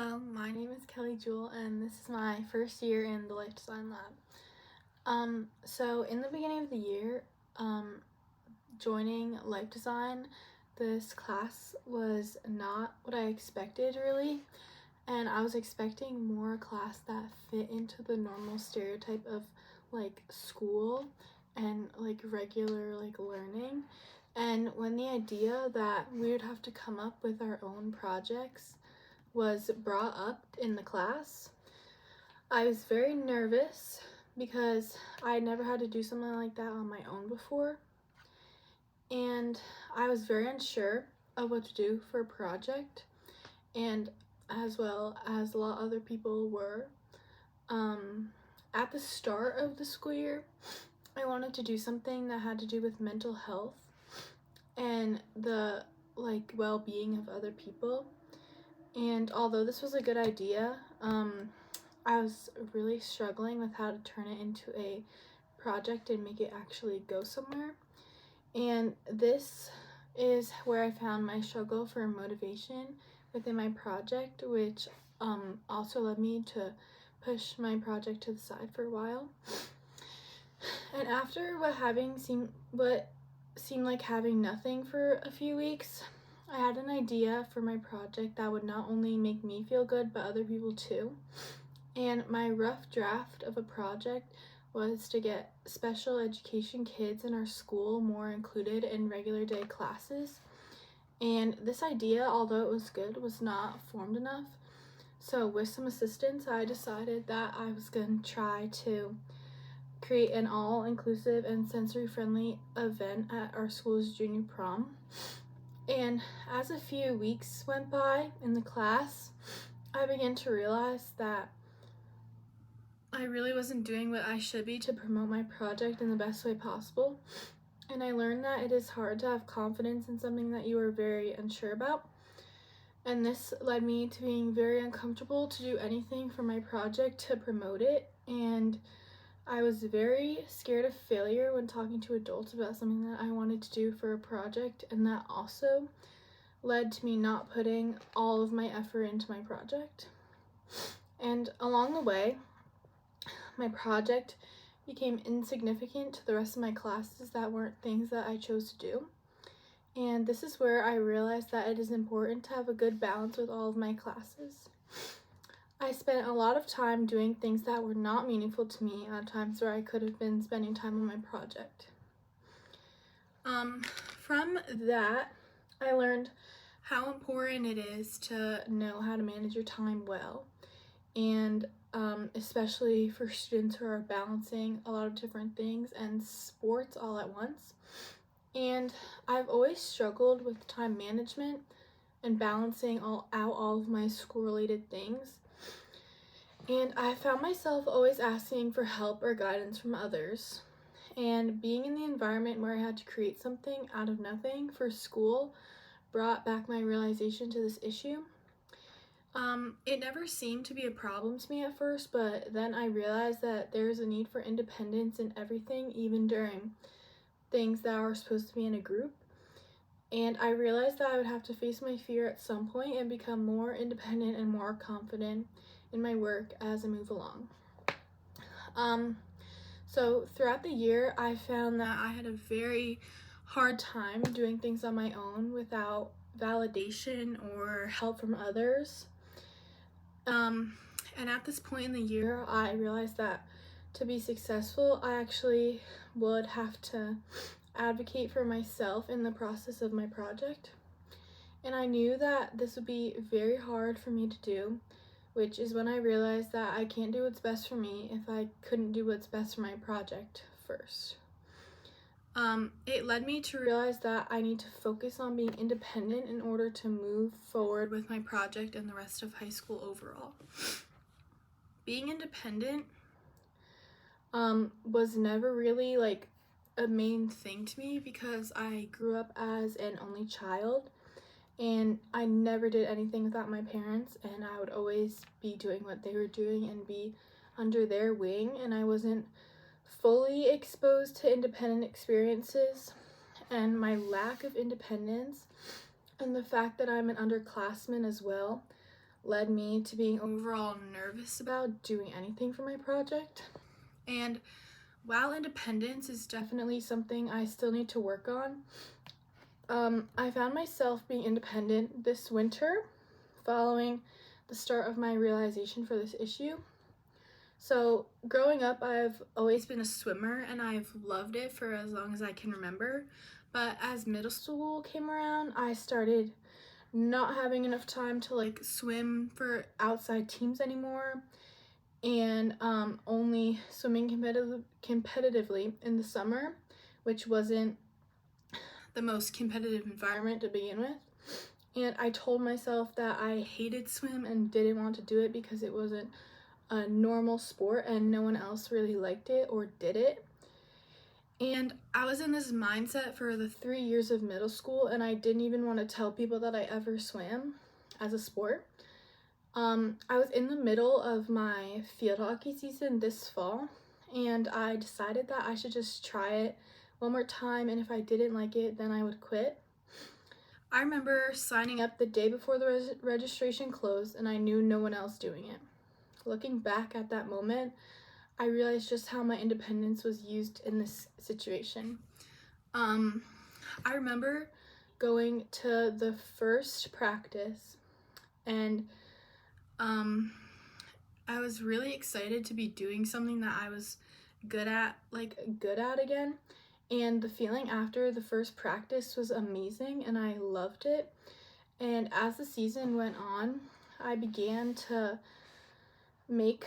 Hello, my name is Kelly Jewell, and this is my first year in the Life Design Lab. So in the beginning of the year, joining Life Design, this class was not what I expected really, and I was expecting more a class that fit into the normal stereotype of school and regular learning. And when the idea that we would have to come up with our own projects was brought up in the class, I was very nervous because I never had to do something like that on my own before, and I was very unsure of what to do for a project, and as well as a lot of other people were. At the start of the school year, I wanted to do something that had to do with mental health and the well-being of other people. And although this was a good idea, I was really struggling with how to turn it into a project and make it actually go somewhere. And this is where I found my struggle for motivation within my project, which also led me to push my project to the side for a while. And after what seemed like having nothing for a few weeks, I had an idea for my project that would not only make me feel good, but other people too. And my rough draft of a project was to get special education kids in our school more included in regular day classes. And this idea, although it was good, was not formed enough. So with some assistance, I decided that I was going to try to create an all-inclusive and sensory-friendly event at our school's junior prom. And as a few weeks went by in the class, I began to realize that I really wasn't doing what I should be to promote my project in the best way possible. And I learned that it is hard to have confidence in something that you are very unsure about. And this led me to being very uncomfortable to do anything for my project to promote it. And I was very scared of failure when talking to adults about something that I wanted to do for a project, and that also led to me not putting all of my effort into my project. And along the way, my project became insignificant to the rest of my classes that weren't things that I chose to do. And this is where I realized that it is important to have a good balance with all of my classes. I spent a lot of time doing things that were not meaningful to me at times where I could have been spending time on my project. From that, I learned how important it is to know how to manage your time well, and especially for students who are balancing a lot of different things and sports all at once. And I've always struggled with time management and balancing all of my school-related things. And I found myself always asking for help or guidance from others. And being in the environment where I had to create something out of nothing for school brought back my realization to this issue. It never seemed to be a problem to me at first, but then I realized that there's a need for independence in everything, even during things that are supposed to be in a group. And I realized that I would have to face my fear at some point and become more independent and more confident in my work as I move along. So throughout the year, I found that I had a very hard time doing things on my own without validation or help from others. And at this point in the year, I realized that to be successful, I actually would have to advocate for myself in the process of my project. And I knew that this would be very hard for me to do, which is when I realized that I can't do what's best for me if I couldn't do what's best for my project first. It led me to realize that I need to focus on being independent in order to move forward with my project and the rest of high school overall. Being independent was never really a main thing to me because I grew up as an only child, and I never did anything without my parents, and I would always be doing what they were doing and be under their wing, and I wasn't fully exposed to independent experiences. And my lack of independence and the fact that I'm an underclassman as well led me to being overall nervous about doing anything for my project. And while independence is definitely something I still need to work on, I found myself being independent this winter following the start of my realization for this issue. So growing up, I've always been a swimmer and I've loved it for as long as I can remember. But as middle school came around, I started not having enough time to like swim for outside teams anymore, and only swimming competitively in the summer, which wasn't the most competitive environment to begin with. And I told myself that I hated swim and didn't want to do it because it wasn't a normal sport and no one else really liked it or did it. And I was in this mindset for the 3 years of middle school, and I didn't even want to tell people that I ever swam as a sport. I was in the middle of my field hockey season this fall, and I decided that I should just try it one more time, and if I didn't like it, then I would quit. I remember signing up the day before the registration closed, and I knew no one else doing it. Looking back at that moment, I realized just how my independence was used in this situation. I remember going to the first practice, and I was really excited to be doing something that I was good at again. And the feeling after the first practice was amazing and I loved it. And as the season went on, I began to make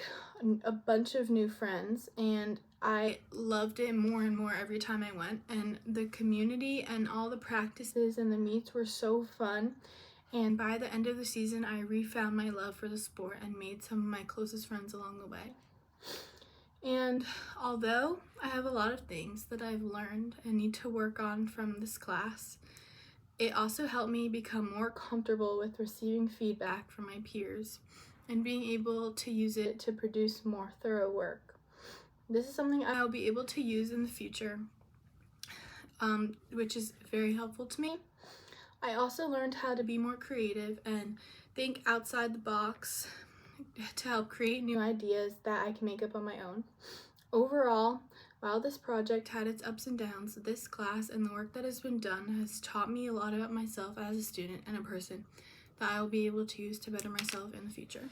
a bunch of new friends, and I loved it more and more every time I went. And the community and all the practices and the meets were so fun. And by the end of the season, I refound my love for the sport and made some of my closest friends along the way. And although I have a lot of things that I've learned and need to work on from this class, it also helped me become more comfortable with receiving feedback from my peers and being able to use it to produce more thorough work. This is something I'll be able to use in the future, which is very helpful to me. I also learned how to be more creative and think outside the box to help create new ideas that I can make up on my own. Overall, while this project had its ups and downs, this class and the work that has been done has taught me a lot about myself as a student and a person that I will be able to use to better myself in the future.